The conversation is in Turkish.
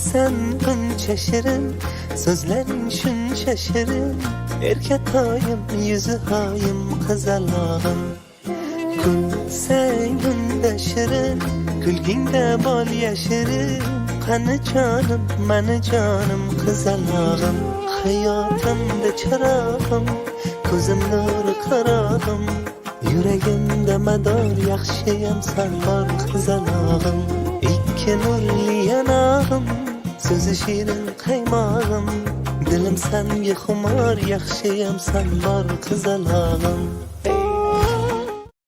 sen buncha shirin, so'zlaring shuncha shirin. Erkatoyim, yuzi hoyim, qizalog'im. Kulsang unda shirin, kulgingda bol yashirin. Qani jonim, mani jonim, qizalog'im. Hayotimda chirog'im, ko'zim nuri qarog'im. Yuragimda mador, yaxshiyam san bor, qizalog'im. Ikki nurli yanog'im, so'zi shirin qaymog'im. Dilim sanga xumor, yaxshiyam san bor, qizalog'im.